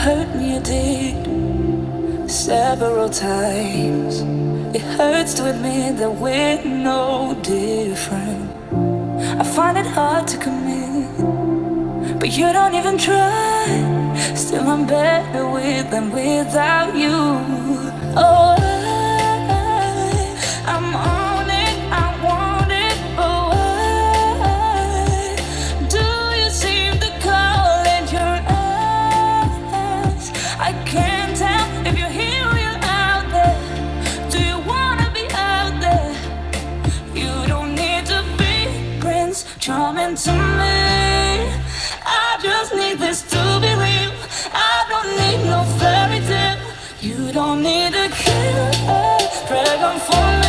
hurt me, you did, several times. It hurts to admit that we're no different. I find it hard to commit, but you don't even try. Still I'm better with than without you. Oh, I'm on it, I want it, but why do you seem to call it your eyes? I can't tell if you're here or you're out there. Do you wanna be out there? You don't need to be Prince Charming to me. I just need this to be real. I don't need no fairy tale. You don't need a killer dragon for me.